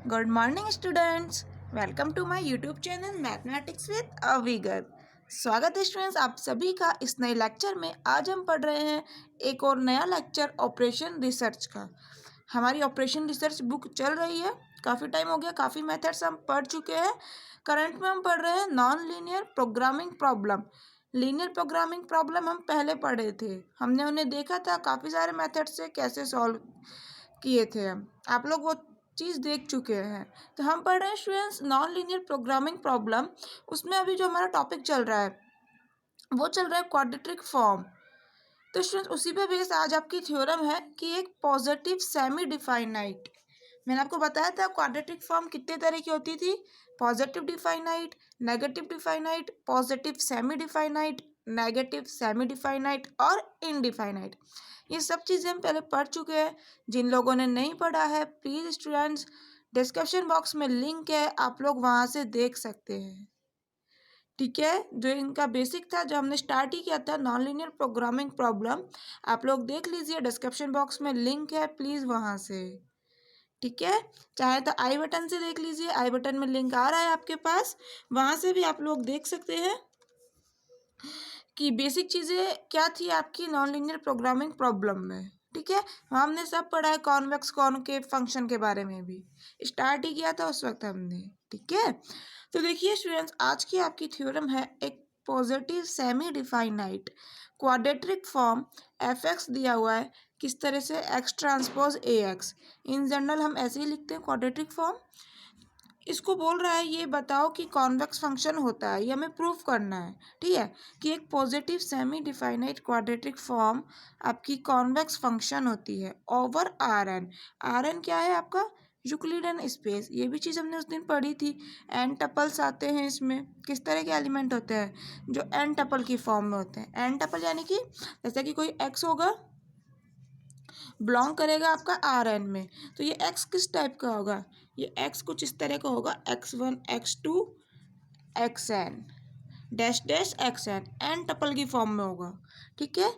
Good morning students, welcome to my YouTube channel mathematics with अविगर। स्वागत है students आप सभी का इस नए लेक्चर में। आज हम पढ़ रहे हैं एक और नया लेक्चर ऑपरेशन रिसर्च का। हमारी ऑपरेशन रिसर्च बुक चल रही है, काफ़ी टाइम हो गया, काफ़ी मेथड्स हम पढ़ चुके हैं। करंट में हम पढ़ रहे हैं non linear programming problem. Linear programming problem हम पहले पढ़े थे, हमने उन्हें देखा था काफ़ी सारे मेथड से कैसे सॉल्व किए थे। आप लोग वो चीज़ देख चुके हैं। तो हम पढ़ रहे हैं students non linear programming problem. उसमें अभी जो हमारा टॉपिक चल रहा है वो चल रहा है क्वाड्रेटिक फॉर्म। तो स्टूडेंट्स उसी पे बेस आज आपकी थ्योरम है कि एक पॉजिटिव सेमी डिफाइनाइट। मैंने आपको बताया था क्वाड्रेटिक फॉर्म कितने तरह की होती थी। Positive definite, negative definite, positive semi definite, negative semi definite और इनडिफाइनाइट। ये सब चीज़ें हम पहले पढ़ चुके हैं। जिन लोगों ने नहीं पढ़ा है प्लीज़ स्टूडेंट्स डिस्क्रिप्शन बॉक्स में लिंक है, आप लोग वहाँ से देख सकते हैं। ठीक है, जो इनका बेसिक था, जो हमने स्टार्ट ही किया था नॉन लीनियर प्रोग्रामिंग प्रॉब्लम, आप लोग देख लीजिए, डिस्क्रिप्शन बॉक्स में लिंक है, प्लीज़ वहाँ से। ठीक है, चाहे तो आई बटन से देख लीजिए, आई बटन में लिंक आ रहा है आपके पास, वहाँ से भी आप लोग देख सकते हैं कि बेसिक चीज़ें क्या थी आपकी नॉन लीनियर प्रोग्रामिंग प्रॉब्लम में। ठीक है, हमने सब पढ़ा है, कॉन्वेक्स कॉनकेव फंक्शन के बारे में भी स्टार्ट ही किया था उस वक्त हमने। ठीक है, तो देखिए स्टूडेंट्स आज की आपकी थ्योरम है एक positive semi definite quadratic form F x दिया हुआ है, किस तरह से x transpose A x. In general हम ऐसे ही लिखते हैं क्वाड्रेटिक फॉर्म। इसको बोल रहा है ये बताओ कि कॉन्वेक्स फंक्शन होता है, ये हमें प्रूफ करना है। ठीक है, कि एक positive semi definite quadratic form आपकी कॉन्वेक्स फंक्शन होती है over R N. R N क्या है आपका यूक्लिडियन स्पेस, ये भी चीज़ हमने उस दिन पढ़ी थी। एन टपल्स आते हैं इसमें, किस तरह के एलिमेंट होते हैं जो एन टपल की फॉर्म में होते हैं। एन टपल यानी कि जैसे कि कोई एक्स होगा, बिलोंग करेगा आपका आर एन में, तो ये एक्स किस टाइप का होगा, ये एक्स कुछ इस तरह का होगा, X one X two X N dash dash X N, N tuple की फॉर्म में होगा। ठीक है,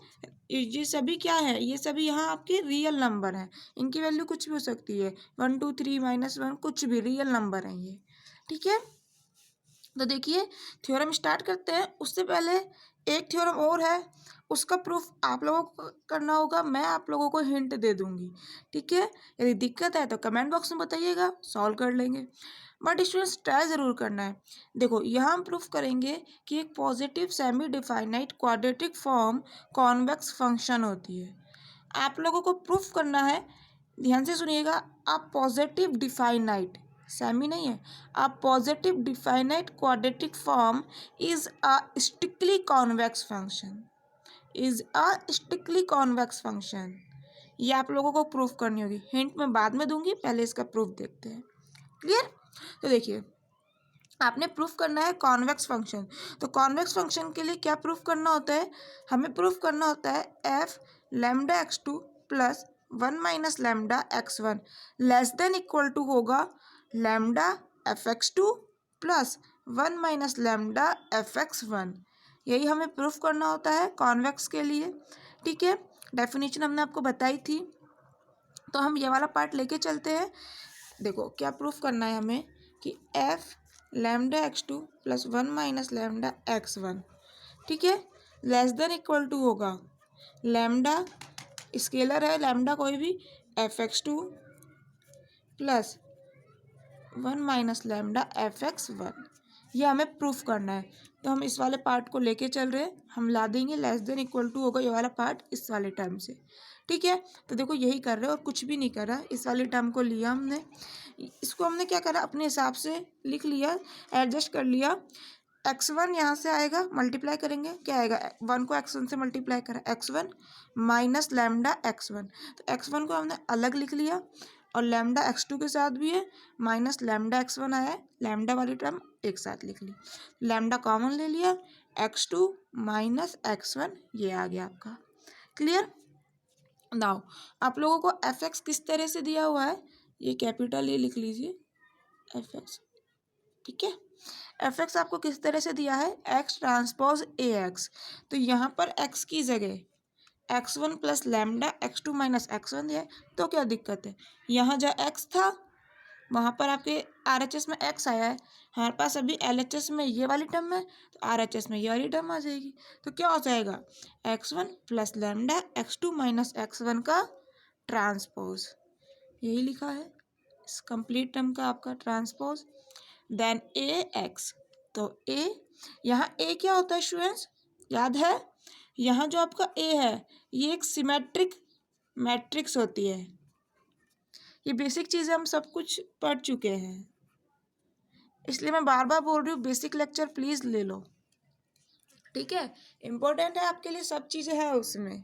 ये सभी क्या है, ये सभी यहाँ आपके रियल नंबर हैं, इनकी वैल्यू कुछ भी हो सकती है, 1 2 3 -1, कुछ भी रियल नंबर हैं ये। ठीक है, तो देखिए थ्योरम स्टार्ट करते हैं। उससे पहले एक थ्योरम और है, उसका प्रूफ आप लोगों को करना होगा, मैं आप लोगों को हिंट दे दूंगी। ठीक है, यदि दिक्कत है तो कमेंट बॉक्स में बताइएगा, सॉल्व कर लेंगे, बट स्टूडेंट्स ट्राई ज़रूर करना है। देखो यहाँ हम प्रूफ करेंगे कि एक positive semi definite quadratic form convex function होती है। आप लोगों को प्रूफ करना है, ध्यान से सुनिएगा। आप पॉजिटिव डिफाइनाइट, सेमी नहीं है, a positive definite quadratic form is a strictly convex function, is a strictly convex function। ये आप लोगों को प्रूफ करनी होगी, हिंट मैं बाद में दूंगी, पहले इसका प्रूफ देखते हैं। क्लियर, तो देखिए आपने प्रूफ करना है कॉन्वेक्स फंक्शन। तो कॉन्वेक्स फंक्शन के लिए क्या प्रूफ करना होता है, हमें प्रूफ करना होता है F lambda X two plus 1 minus lambda X one less than equal to होगा lambda F X two plus 1 minus lambda F X one. यही हमें प्रूफ करना होता है कॉन्वेक्स के लिए। ठीक है, डेफिनेशन हमने आपको बताई थी, तो हम ये वाला पार्ट लेके चलते हैं। देखो क्या प्रूफ करना है हमें कि F lambda X two plus 1 minus lambda X one, ठीक है, लेस देन इक्वल टू होगा लैम्डा, स्केलर है लैम्डा कोई भी, F X two plus 1 minus lambda F X one. ये हमें प्रूफ करना है, तो हम इस वाले पार्ट को लेके चल रहे हैं, हम ला देंगे लेस देन इक्वल टू होगा ये वाला पार्ट इस वाले टर्म से। ठीक है, तो देखो यही कर रहे हैं और कुछ भी नहीं कर रहा, इस वाले टर्म को लिया हमने, इसको हमने क्या करा अपने हिसाब से लिख लिया, एडजस्ट कर लिया। एक्स वन यहाँ से आएगा, मल्टीप्लाई करेंगे, क्या आएगा, वन को एक्स वन से मल्टीप्लाई करा, x one minus lambda X one, तो एक्स वन को हमने अलग लिख लिया और लैम्डा एक्स टू के साथ भी है, माइनस लैम्डा एक्स वन आया है, लैम्डा वाली टर्म एक साथ लिख ली, लैम्डा कॉमन ले लिया, X two minus X one ये आ गया आपका। क्लियर, नाउ आप लोगों को एफ एक्स किस तरह से दिया हुआ है, ये कैपिटल ये लिख लीजिए एफ एक्स। ठीक है, एफ एक्स आपको किस तरह से दिया है, एक्स ट्रांसपोज ए एक्स, तो यहाँ पर एक्स की जगह X one plus lambda X two minus X one है, तो क्या दिक्कत है, यहाँ जहाँ एक्स था वहाँ पर आपके RHS में x आया है, हमारे पास अभी LHS में ये वाली टर्म है, तो RHS में ये वाली टर्म आ जाएगी। तो क्या हो जाएगा, x1 plus lambda x2 minus x1 का ट्रांसपोज, यही लिखा है इस कंप्लीट टर्म का आपका ट्रांसपोज। देन AX, तो A, यहाँ A क्या होता है स्टूडेंट्स, याद है, यहाँ जो आपका A है ये एक सिमेट्रिक मैट्रिक्स होती है। ये बेसिक चीज़ें हम सब कुछ पढ़ चुके हैं, इसलिए मैं बार बार बोल रही हूँ बेसिक लेक्चर प्लीज़ ले लो, ठीक है, इम्पोर्टेंट है आपके लिए, सब चीज़ें हैं उसमें।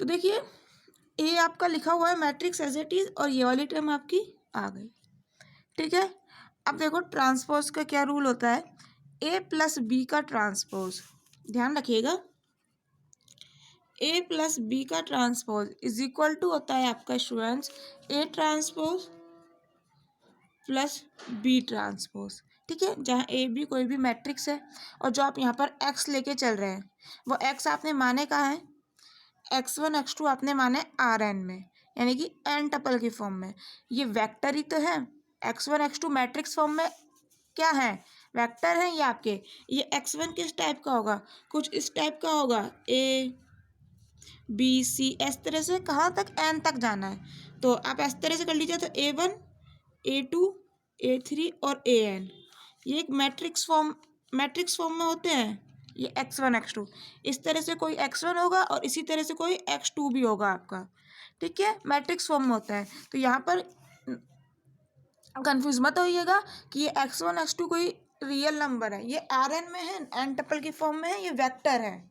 तो देखिए ए आपका लिखा हुआ है मैट्रिक्स एज इट इज, और ये वाली टर्म आपकी आ गई, ठीक है। अब देखो ट्रांसपोज का क्या रूल होता है, ए प्लस बी का ट्रांसपोज, ध्यान रखिएगा, ए प्लस बी का ट्रांसपोज इज इक्वल टू होता है आपका students A transpose plus B transpose, ठीक है। जहाँ ए बी कोई भी मैट्रिक्स है, और जो आप यहाँ पर एक्स लेके चल रहे हैं वो एक्स आपने माने कहाँ है, x1 x2 आपने माने Rn में, यानी कि n टपल की फॉर्म में। ये वेक्टर ही तो है, x1 x2 मैट्रिक्स फॉर्म में क्या है, वेक्टर है ये आपके। ये x1 किस टाइप का होगा, कुछ इस टाइप का होगा, a b c, इस तरह से कहाँ तक, n तक जाना है। तो आप इस तरह से कर लीजिए, तो a1 a2 a3 और an, ये एक मैट्रिक्स फॉर्म में होते हैं ये x1 x2। इस तरह से कोई x1 होगा और इसी तरह से कोई x2 भी होगा आपका, ठीक है, मैट्रिक्स फॉर्म में होता है। तो यहाँ पर कंफ्यूज मत होइएगा कि ये x1 x2 कोई रियल नंबर है, ये Rn में है, n टपल की फॉर्म में है, ये वेक्टर है,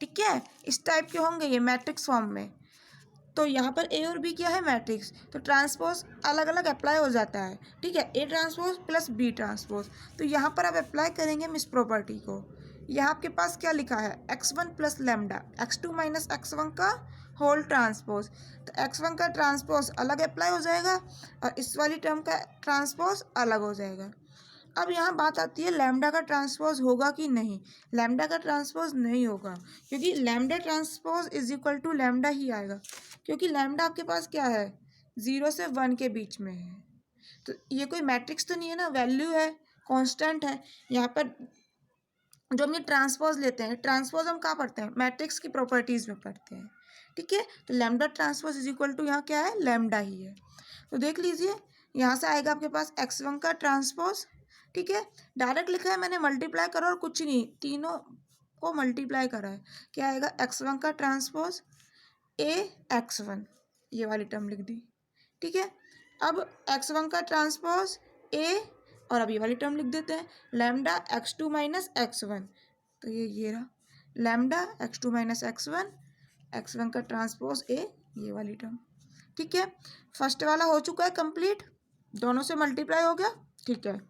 ठीक है, इस टाइप के होंगे ये मैट्रिक्स फॉर्म में। तो यहाँ पर ए और बी क्या है, मैट्रिक्स, तो ट्रांसपोज अलग अलग अप्लाई हो जाता है, ठीक है, A transpose plus B transpose. तो यहाँ पर आप अप्लाई करेंगे मिस प्रॉपर्टी को, यहाँ आपके पास क्या लिखा है, x1 plus lambda x2 minus x1 का होल ट्रांसपोज, तो x1 का ट्रांसपोज अलग अप्लाई हो जाएगा और इस वाली टर्म का ट्रांसपोज अलग हो जाएगा। अब यहाँ बात आती है लैम्डा का ट्रांसपोज होगा कि नहीं, लैम्डा का ट्रांसपोज नहीं होगा, क्योंकि lambda transpose is equal to lambda ही आएगा, क्योंकि लैम्डा आपके पास क्या है, 0 से 1 के बीच में है। तो ये कोई मैट्रिक्स तो नहीं है ना, वैल्यू है, कांस्टेंट है। यहाँ पर जो हम ये ट्रांसपोज लेते हैं, ट्रांसपोज हम कहाँ पढ़ते हैं, मैट्रिक्स की प्रॉपर्टीज़ में पढ़ते हैं, ठीक है। तो lambda transpose is equal to यहाँ क्या है, लैम्डा ही है। तो देख लीजिए यहाँ से आएगा आपके पास x1 का ट्रांसपोज, ठीक है, डायरेक्ट लिखा है मैंने, मल्टीप्लाई करो और कुछ नहीं, तीनों को मल्टीप्लाई करा है, क्या आएगा, x1 का ट्रांसपोज a x1, ये वाली टर्म लिख दी, ठीक है। अब x1 का ट्रांसपोज a, और अब ये वाली टर्म लिख देते हैं, लैम्डा x2 माइनस x1, तो ये रहा लैम्डा x2 माइनस x1 का ट्रांसपोज a, ये वाली टर्म, ठीक है। फर्स्ट वाला हो चुका है कंप्लीट, दोनों से मल्टीप्लाई हो गया, ठीक है,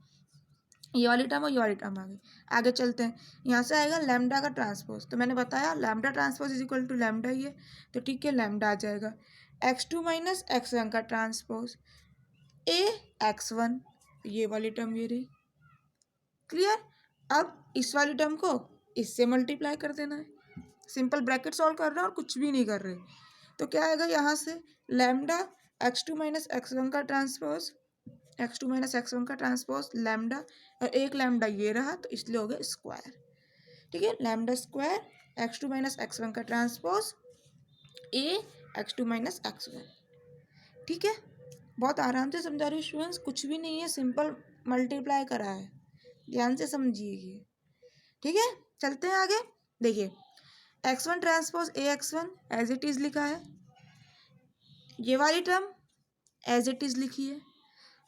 ये वाली टर्म और ये वाली टर्म आ गई। आगे चलते हैं, यहाँ से आएगा लैम्डा का ट्रांसपोज, तो मैंने बताया lambda transpose is equal to lambda ही है, तो ठीक है, लैम्डा आ जाएगा। x2 माइनस x1 का ट्रांसपोज a x1, ये वाली टर्म ये रही, क्लियर। अब इस वाली टर्म को इससे मल्टीप्लाई कर देना है, सिंपल ब्रैकेट सॉल्व कर रहे हैं और कुछ भी नहीं कर रहे। तो क्या आएगा यहाँ से, लैम्डा x2 माइनस x1 का ट्रांसपोज, x2 माइनस x1 का ट्रांसपोज लैम्डा, और एक लैम्डा ये रहा तो इसलिए हो गया स्क्वायर, ठीक है, lambda square x2 minus x1 का transpose a x2 minus x1, ठीक है। बहुत आराम से समझा रही हूँ स्टूडेंट्स, कुछ भी नहीं है, सिंपल मल्टीप्लाई करा है, ध्यान से समझिए, ठीक है। चलते हैं आगे, देखिए x1 transpose a x1 as it is लिखा है, ये वाली टर्म एज इट इज़ लिखी है।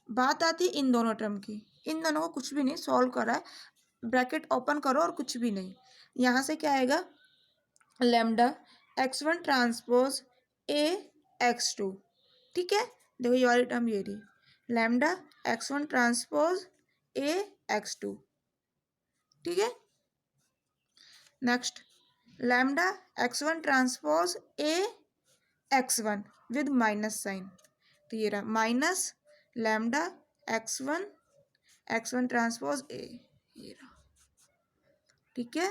बात आती है इन दोनों टर्म की, इन दोनों को कुछ भी नहीं सॉल्व करा है, ब्रैकेट ओपन करो और कुछ भी नहीं, यहाँ से क्या आएगा, lambda x1 transpose a x2, ठीक है, देखो ये वाली टर्म ये रही, lambda x1 transpose a x2, ठीक है। Next lambda x1 transpose a x1 with minus sign, तो ये रहा minus lambda x1 transpose a, ये रहा, ठीक है।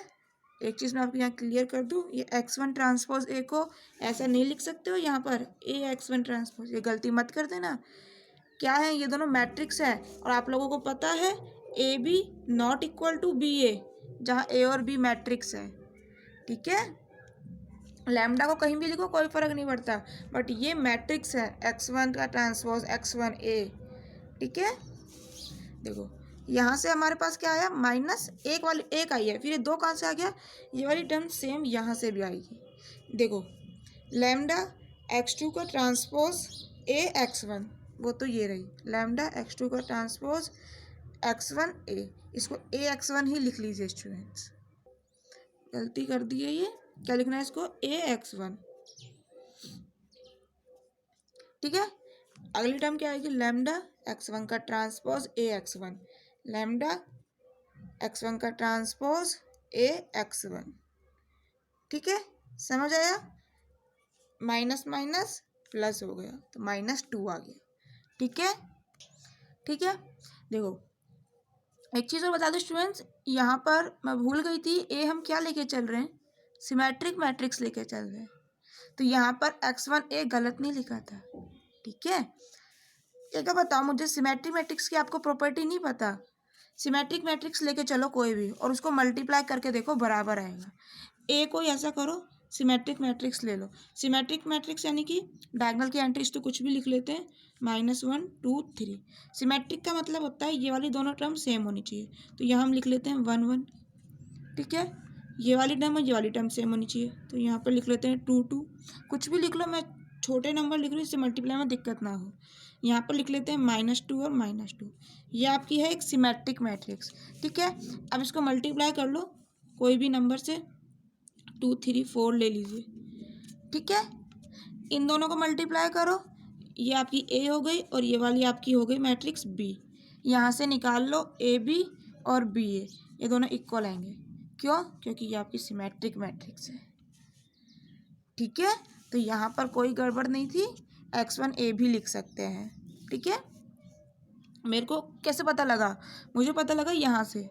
एक चीज़ मैं आपको यहाँ क्लियर कर दूँ, ये x1 ट्रांसपोज a को ऐसा नहीं लिख सकते हो यहाँ पर a x1 ट्रांसपोज, ये गलती मत कर देना, क्या है, ये दोनों मैट्रिक्स है और आप लोगों को पता है A B not equal to B A, जहाँ ए और बी मैट्रिक्स है। ठीक है, लैम्डा को कहीं भी लिखो कोई फर्क नहीं पड़ता, बट ये मैट्रिक्स है x1 का ट्रांसपोज x1a। ठीक है, देखो यहाँ से हमारे पास क्या आया, माइनस एक वाली एक आई है, फिर ये दो कहाँ से आ गया, ये वाली टर्म सेम यहाँ से भी आएगी। देखो लैम्डा x2 का ट्रांसपोज a x1, वो तो ये रही लैम्डा x2 का ट्रांसपोज x1a, इसको a x1 ही लिख लीजिए स्टूडेंट्स, गलती कर दी है ये, क्या लिखना है इसको a x1। ठीक है, अगली टर्म क्या आएगी, लैम्डा x1 का transpose a x1, lambda x1 का ट्रांसपोज a x1। ठीक है, समझ आया, माइनस माइनस प्लस हो गया तो -2 आ गया। ठीक है, ठीक है, देखो एक चीज़ और बता दो स्टूडेंट्स, यहाँ पर मैं भूल गई थी, ए हम क्या लेके चल रहे हैं, सिमेट्रिक मैट्रिक्स लेके चल रहे हैं, तो यहाँ पर x1a गलत नहीं लिखा था। ठीक है, एक बताओ मुझे, सिमेट्रिक मैट्रिक्स की आपको प्रॉपर्टी नहीं पता, सिमेट्रिक मैट्रिक्स लेके चलो कोई भी और उसको मल्टीप्लाई करके देखो बराबर आएगा। ए को ऐसा करो, सिमेट्रिक मैट्रिक्स ले लो, सिमेट्रिक मैट्रिक्स यानी कि डायगोनल की एंट्रीज तो कुछ भी लिख लेते हैं, -1 2 3। सिमेट्रिक का मतलब होता है ये वाली दोनों टर्म सेम होनी चाहिए, तो यहाँ हम लिख लेते हैं 1 1। ठीक है, ये वाली टर्म और ये वाली टर्म सेम होनी चाहिए, तो यहाँ पर लिख लेते हैं 2 2, कुछ भी लिख लो, मैं छोटे नंबर लिख रही हूँ, इससे मल्टीप्लाई में दिक्कत ना हो। यहाँ पर लिख लेते हैं -2 और -2, ये आपकी है एक सिमेट्रिक मैट्रिक्स। ठीक है, अब इसको मल्टीप्लाई कर लो कोई भी नंबर से, 2 3 4 ले लीजिए। ठीक है, इन दोनों को मल्टीप्लाई करो, ये आपकी ए हो गई और ये वाली आपकी हो गई मैट्रिक्स बी, यहाँ से निकाल लो ए बी और बी ए, ये दोनों इक्वल आएंगे, क्यों, क्योंकि ये आपकी सिमेट्रिक मैट्रिक्स है। ठीक है, तो यहाँ पर कोई गड़बड़ नहीं थी, x1a भी लिख सकते हैं। ठीक है, मेरे को कैसे पता लगा, मुझे पता लगा यहाँ से,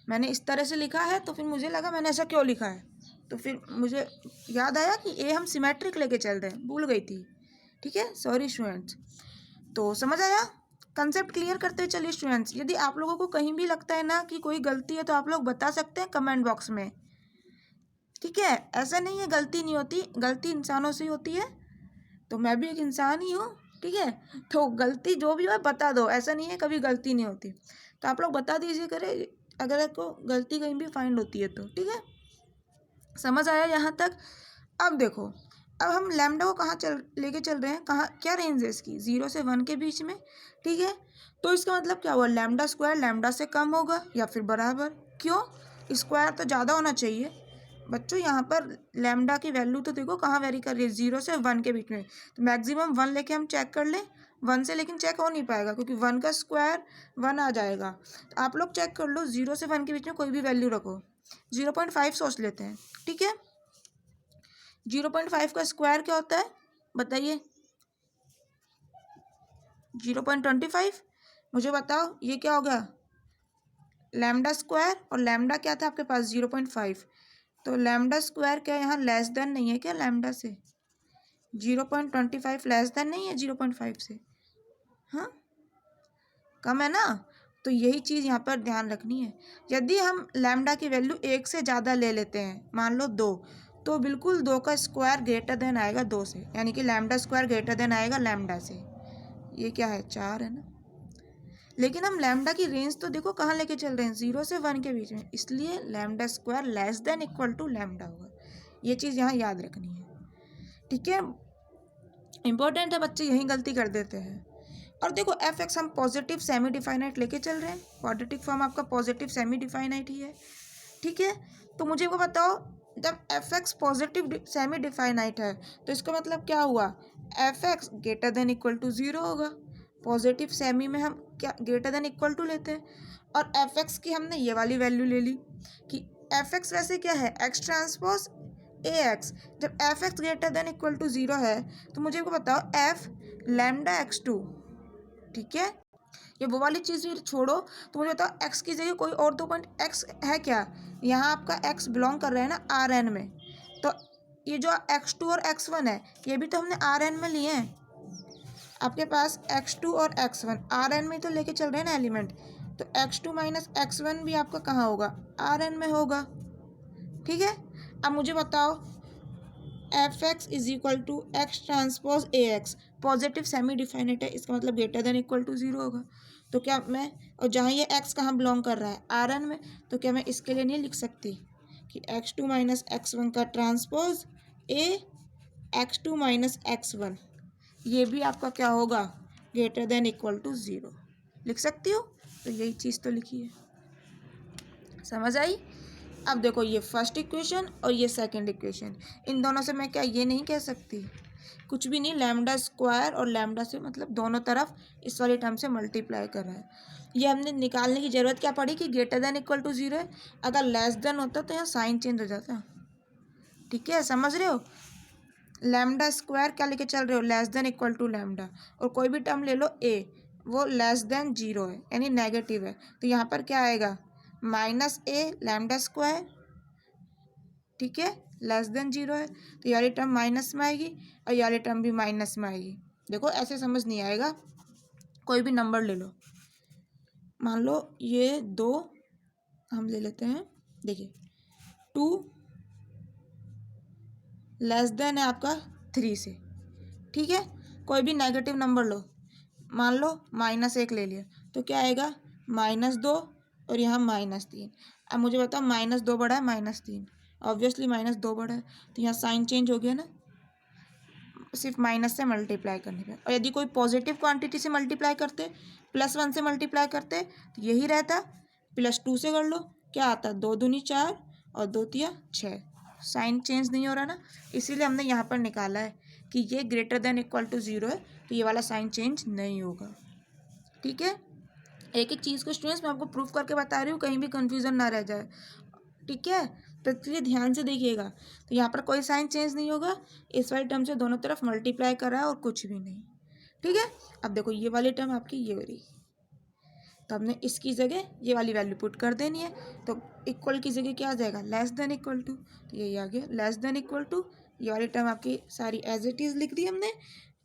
मैंने इस तरह से लिखा है तो फिर मुझे लगा मैंने ऐसा क्यों लिखा है, तो फिर मुझे याद आया कि ए हम सिमेट्रिक लेके चल रहे हैं, भूल गई थी। ठीक है, सॉरी स्टूडेंट्स, तो समझ आया, कंसेप्ट क्लियर करते चलिए स्टूडेंट्स। यदि आप लोगों को कहीं भी लगता है ना कि कोई गलती है तो आप लोग बता सकते हैं कमेंट बॉक्स में। ठीक है, ऐसा नहीं है गलती नहीं होती, गलती इंसानों से ही होती है, तो मैं भी एक इंसान ही हूँ। ठीक है, तो गलती जो भी हो बता दो, ऐसा नहीं है कभी गलती नहीं होती, तो आप लोग बता दीजिए करें अगर आपको गलती कहीं भी फाइंड होती है तो। ठीक है, समझ आया यहाँ तक। अब देखो, अब हम लैम्डा को कहाँ लेके चल रहे हैं, कहाँ, क्या रेंज है इसकी, 0 से 1 के बीच में। ठीक है, तो इसका मतलब क्या हुआ, लैम्डा स्क्वायर लैम्डा से कम होगा या फिर बराबर, क्यों, स्क्वायर तो ज़्यादा होना चाहिए बच्चों। यहाँ पर लैम्डा की वैल्यू तो देखो कहाँ वेरी कर रही है, 0 से 1 के बीच में, तो मैक्सिमम 1 लेके हम चेक कर लें, 1 से लेकिन चेक हो नहीं पाएगा क्योंकि 1 का स्क्वायर 1 आ जाएगा, तो आप लोग चेक कर लो, 0 से 1 के बीच में कोई भी वैल्यू रखो, 0.5 सोच लेते हैं। ठीक है, 0.5 का स्क्वायर क्या होता है बताइए, 0.25, मुझे बताओ ये क्या होगा, लैम्डा स्क्वायर, और लैम्डा क्या था आपके पास 0.5, तो लैम्डा स्क्वायर क्या यहाँ लेस देन नहीं है क्या, लैम्डा से 0.25 लेस देन नहीं है 0.5 से, हाँ कम है ना, तो यही चीज़ यहाँ पर ध्यान रखनी है। यदि हम लैम्डा की वैल्यू 1 से ज़्यादा ले लेते हैं, मान लो 2, तो बिल्कुल 2 का स्क्वायर ग्रेटर देन आएगा 2 से, यानी कि लैम्डा स्क्वायर ग्रेटर देन आएगा लैम्डा से, ये क्या है 4 है ना, लेकिन हम लैम्डा की रेंज तो देखो कहाँ लेके चल रहे हैं, 0 से 1 के बीच में, इसलिए lambda square less than equal to lambda होगा, ये चीज़ यहाँ याद रखनी है। ठीक है, इंपॉर्टेंट है, बच्चे यही गलती कर देते हैं। और देखो एफ एक्स हम पॉजिटिव सेमी डिफाइनाइट लेके चल रहे हैं, क्वाड्रेटिक फॉर्म आपका पॉजिटिव सेमी डिफाइनाइट ही है। ठीक है, तो मुझे वो बताओ, जब F X positive semi definite है तो इसका मतलब क्या हुआ, F X greater than equal to 0 होगा, पॉजिटिव सेमी में हम क्या ग्रेटर देन इक्वल टू लेते हैं, और एफ एक्स की हमने ये वाली वैल्यू ले ली कि एफ एक्स वैसे क्या है एक्स ट्रांसपोज ए एक्स, जब F X greater than equal to 0 है तो मुझे को बताओ एफ लैम्डा x2। ठीक है, ये वो वाली चीज़ भी छोड़ो, तो मुझे बताओ एक्स की जगह कोई और 2 पॉइंट एक्स है क्या, यहाँ आपका एक्स बिलोंग कर रहा है ना आर एन में, तो ये जो x2 और x1 है ये भी तो हमने आर एन में लिए हैं, आपके पास x2 और x1 Rn में तो लेके चल रहे हैं ना एलिमेंट, तो x2 माइनस x1 भी आपका कहाँ होगा, Rn में होगा। ठीक है, अब मुझे बताओ F X is equal to X transpose A X, positive semi definite है, इसका मतलब greater than equal to zero होगा। तो क्या मैं, और जहाँ ये एक्स कहाँ बिलोंग कर रहा है, आर एन में, तो क्या मैं इसके लिए नहीं लिख सकती कि X two minus X one का transpose A X two minus X one, ये भी आपका क्या होगा, greater than equal to zero, लिख सकती हो। तो यही चीज़ तो लिखी है, समझ आई। अब देखो ये फर्स्ट इक्वेशन और ये सेकंड इक्वेशन, इन दोनों से मैं क्या ये नहीं कह सकती, कुछ भी नहीं, लैम्डा स्क्वायर और लैम्डा से मतलब दोनों तरफ इस वाली टर्म से मल्टीप्लाई कर रहा है। ये हमने निकालने की ज़रूरत क्या पड़ी कि greater than equal to zero है, अगर लेस देन होता तो यहाँ साइन चेंज हो जाता। ठीक है, समझ रहे हो, लैम्डा स्क्वायर क्या लेके चल रहे हो, less than equal to lambda, और कोई भी टर्म ले लो ए, वो लेस देन जीरो है यानी नेगेटिव है, तो यहाँ पर क्या आएगा, माइनस ए लैम्डा स्क्वायर। ठीक है, लेस देन जीरो है, तो ये वाली टर्म माइनस में आएगी और ये वाली टर्म भी माइनस में आएगी। देखो ऐसे समझ नहीं आएगा, कोई भी नंबर ले लो, मान लो ये दो हम ले लेते हैं, देखिए 2 लेस देन है आपका 3 से। ठीक है, कोई भी नेगेटिव नंबर लो, मान लो -1 ले लिया, तो क्या आएगा, -2 और यहाँ -3। अब मुझे बताओ -2 बड़ा है -3, ऑब्वियसली -2 बड़ा है, तो यहाँ साइन चेंज हो गया ना, सिर्फ माइनस से मल्टीप्लाई करने पे। और यदि कोई पॉजिटिव क्वांटिटी से मल्टीप्लाई करते, +1 से मल्टीप्लाई करते, तो यही रहता, +2 से कर लो, क्या आता, 2 दूनी 4 और 2 तिया 6, साइन चेंज नहीं हो रहा ना, इसीलिए हमने यहाँ पर निकाला है कि ये greater than equal to zero है, तो ये वाला साइन चेंज नहीं होगा। ठीक है, एक एक चीज़ को स्टूडेंट्स मैं आपको प्रूफ करके बता रही हूँ, कहीं भी कन्फ्यूज़न ना रह जाए। ठीक है, तो इसलिए ध्यान से देखिएगा, तो यहाँ पर कोई साइन चेंज नहीं होगा, इस वाली टर्म से दोनों तरफ मल्टीप्लाई कर रहा है और कुछ भी नहीं। ठीक है, अब देखो ये वाली टर्म आपकी ये हो रही, तो हमने इसकी जगह ये वाली वैल्यू पुट कर देनी है, तो इक्वल की जगह क्या आ जाएगा, लेस देन इक्वल टू, तो यही आ गया लेस देन इक्वल टू, ये वाली टर्म आपकी सारी एज इट इज़ लिख दी हमने।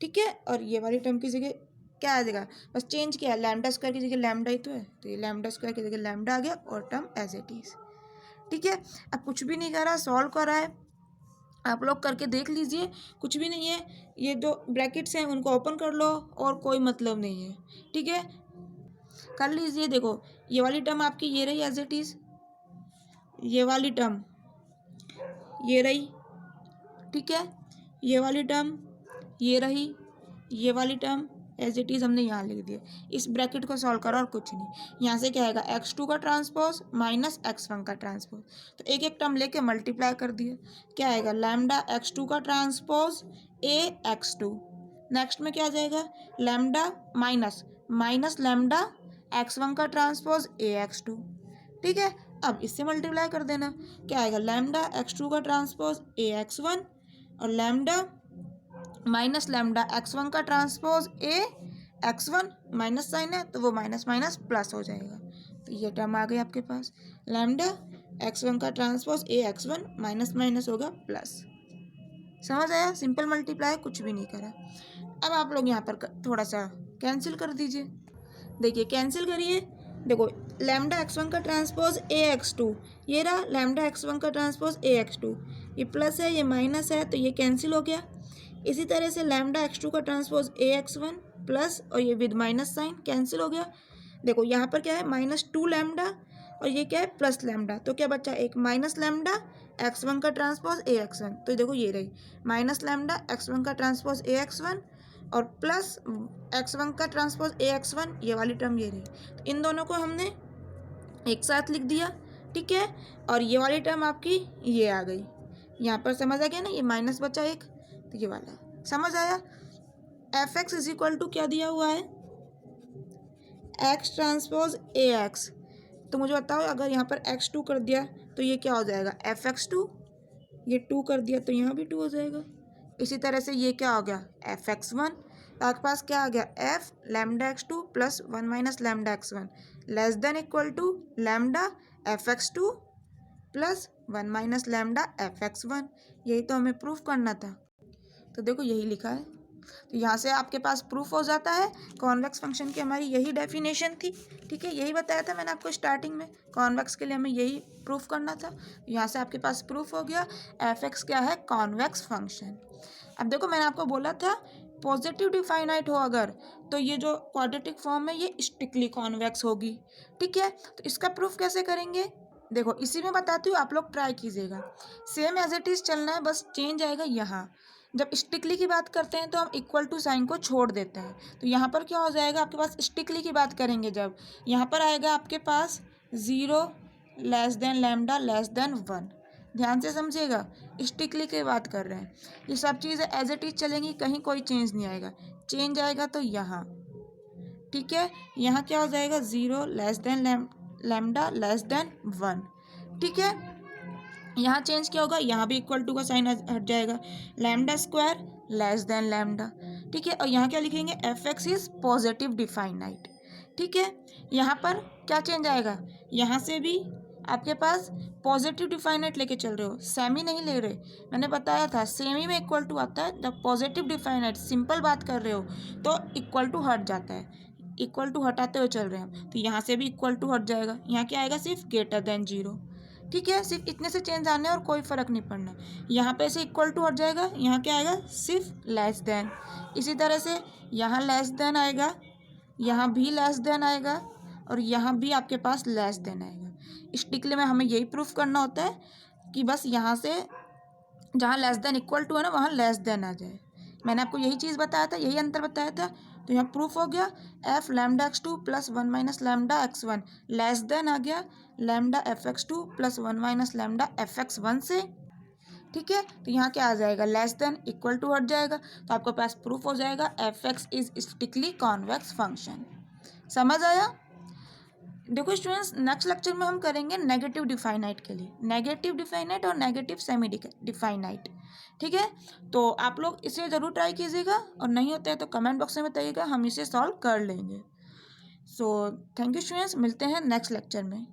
ठीक है, और ये वाली टर्म की जगह क्या आ जाएगा, बस चेंज किया है, लैम्डा स्क्वायर की जगह लैम्डा ही तो है, तो ये लैम्डा स्क्वायर की जगह लैम्डा आ गया और टर्म एज इट इज़। ठीक है, अब कुछ भी नहीं करा, सॉल्व करा है, आप लोग करके देख लीजिए, कुछ भी नहीं है, ये दो ब्रैकेट्स हैं उनको ओपन कर लो और कोई मतलब नहीं है। ठीक है, कर लीजिए, देखो ये वाली टर्म आपकी ये रही एज इट इज़, ये वाली टर्म ये रही। ठीक है, ये वाली टर्म ये रही, ये वाली टर्म एज इट इज़ हमने यहाँ लिख दिया, इस ब्रैकेट को सॉल्व करो और कुछ नहीं, यहाँ से क्या आएगा, x2 का ट्रांसपोज माइनस x1 का ट्रांसपोज, तो एक एक टर्म लेके मल्टीप्लाई कर दिया, क्या आएगा, लैम्डा x2 का ट्रांसपोज a x2, नेक्स्ट में क्या आ जाएगा, lambda minus minus lambda x1 का ट्रांसपोज a x2। ठीक है, अब इससे मल्टीप्लाई कर देना, क्या आएगा, लैम्डा x2 का ट्रांसपोज a x1 और लैम्डा माइनस लैम्डा x1 का transpose a x1, minus sign है तो वो माइनस माइनस प्लस हो जाएगा, तो ये टर्म आ गई आपके पास, लैम्डा x1 का transpose a x1 minus minus होगा प्लस। समझ आया, सिंपल मल्टीप्लाई, कुछ भी नहीं करा। अब आप लोग यहाँ पर थोड़ा सा कैंसिल कर दीजिए, देखिए कैंसिल करिए, देखो लैम्डा x1 का ट्रांसपोज a x2, ये रहा लैम्डा x1 का ट्रांसपोज a x2, ये प्लस है ये माइनस है तो ये कैंसिल हो गया। इसी तरह से लैम्डा x2 का ट्रांसपोज a x1 प्लस और ये विद माइनस साइन कैंसिल हो गया। देखो यहाँ पर क्या है, -2 लैम्डा और ये क्या है, प्लस लैम्डा, तो क्या बचा, एक माइनस लैम्डा x1 का ट्रांसपोज a x1, तो देखो ये रही माइनस लैम्डा x1 का ट्रांसपोज a x1 और प्लस x1 का ट्रांसपोज a x1, ये वाली टर्म ये रही, तो इन दोनों को हमने एक साथ लिख दिया। ठीक है, और ये वाली टर्म आपकी ये आ गई, यहाँ पर समझ आ गया ना, ये माइनस बचा एक, तो ये वाला समझ आया। F X is equal to क्या दिया हुआ है, एक्स ट्रांसपोज ए एक्स, तो मुझे बताओ अगर यहाँ पर x2 कर दिया तो ये क्या हो जाएगा, एफ एक्स टू, ये 2 कर दिया तो यहाँ भी 2 हो जाएगा। इसी तरह से ये क्या हो गया, एफ x1, तो आपके पास क्या आ गया, F lambda x2 plus 1 minus lambda x1 less than equal to lambda F x2 plus 1 minus lambda F x1, यही तो हमें प्रूफ करना था। तो देखो यही लिखा है, तो यहाँ से आपके पास प्रूफ हो जाता है। कॉन्वेक्स फंक्शन की हमारी यही डेफिनेशन थी, ठीक है, यही बताया था मैंने आपको स्टार्टिंग में। कॉन्वेक्स के लिए हमें यही प्रूफ करना था। यहाँ से आपके पास प्रूफ हो गया, एफ एक्स क्या है, कॉन्वेक्स फंक्शन। अब देखो मैंने आपको बोला था पॉजिटिव डिफाइनाइट हो अगर, तो ये जो क्वाड्रेटिक फॉर्म है ये स्ट्रिक्टली कॉन्वेक्स होगी, ठीक है। तो इसका प्रूफ कैसे करेंगे, देखो इसी में बताती हूँ, आप लोग ट्राई कीजिएगा। सेम एज इट इज़ चलना है, बस चेंज आएगा यहाँ। जब स्टिकली की बात करते हैं तो हम इक्वल टू साइन को छोड़ देते हैं, तो यहाँ पर क्या हो जाएगा आपके पास, स्टिकली की बात करेंगे जब, यहाँ पर आएगा आपके पास 0 less than lambda less than 1। ध्यान से समझिएगा, स्टिकली की बात कर रहे हैं। ये सब चीज़ें एज इट इज चलेंगी, कहीं कोई चेंज नहीं आएगा। चेंज आएगा तो यहाँ, ठीक है, यहाँ क्या हो जाएगा, 0 less than lambda less than 1, ठीक है। यहाँ चेंज क्या होगा, यहाँ भी इक्वल टू का साइन हट जाएगा, lambda square less then lambda, ठीक है। और यहाँ क्या लिखेंगे, F X is positive definite, ठीक है। यहाँ पर क्या चेंज आएगा, यहाँ से भी आपके पास पॉजिटिव डिफाइनाइट लेके चल रहे हो, सेमी नहीं ले रहे। मैंने बताया था सेमी में इक्वल टू आता है, जब पॉजिटिव डिफाइनाइट सिंपल बात कर रहे हो तो इक्वल टू हट जाता है, इक्वल टू हटाते हुए चल रहे हैं, तो यहाँ से भी इक्वल टू हट जाएगा। यहाँ क्या आएगा, सिर्फ ग्रेटर देन 0, ठीक है। सिर्फ इतने से चेंज आने और कोई फ़र्क नहीं पड़ना। यहाँ पे से इक्वल टू हट जाएगा, यहाँ क्या आएगा, सिर्फ लेस देन। इसी तरह से यहाँ लेस देन आएगा, यहाँ भी लेस देन आएगा, और यहाँ भी आपके पास लेस देन आएगा। स्टिकली में हमें यही प्रूफ करना होता है कि बस यहाँ से जहाँ लेस देन इक्वल टू है ना, वहाँ लेस देन आ जाए। मैंने आपको यही चीज़ बताया था, यही अंतर बताया था। तो यहाँ प्रूफ हो गया, F lambda X two plus 1 minus lambda X 1 less than आ गया lambda F X two plus 1 minus lambda F X 1 से, ठीक है। तो यहाँ क्या आ जाएगा, लेस देन, इक्वल टू हट जाएगा, तो आपके पास प्रूफ हो जाएगा F X is strictly convex function. समझ आया। देखो स्टूडेंट्स, नेक्स्ट लेक्चर में हम करेंगे नेगेटिव डिफाइनाइट के लिए, नेगेटिव डिफाइनाइट और नेगेटिव सेमी डिफाइनाइट, ठीक है। तो आप लोग इसे ज़रूर ट्राई कीजिएगा, और नहीं होता है तो कमेंट बॉक्स में बताइएगा, हम इसे सॉल्व कर लेंगे। सो थैंक यू स्टूडेंट्स, मिलते हैं नेक्स्ट लेक्चर में।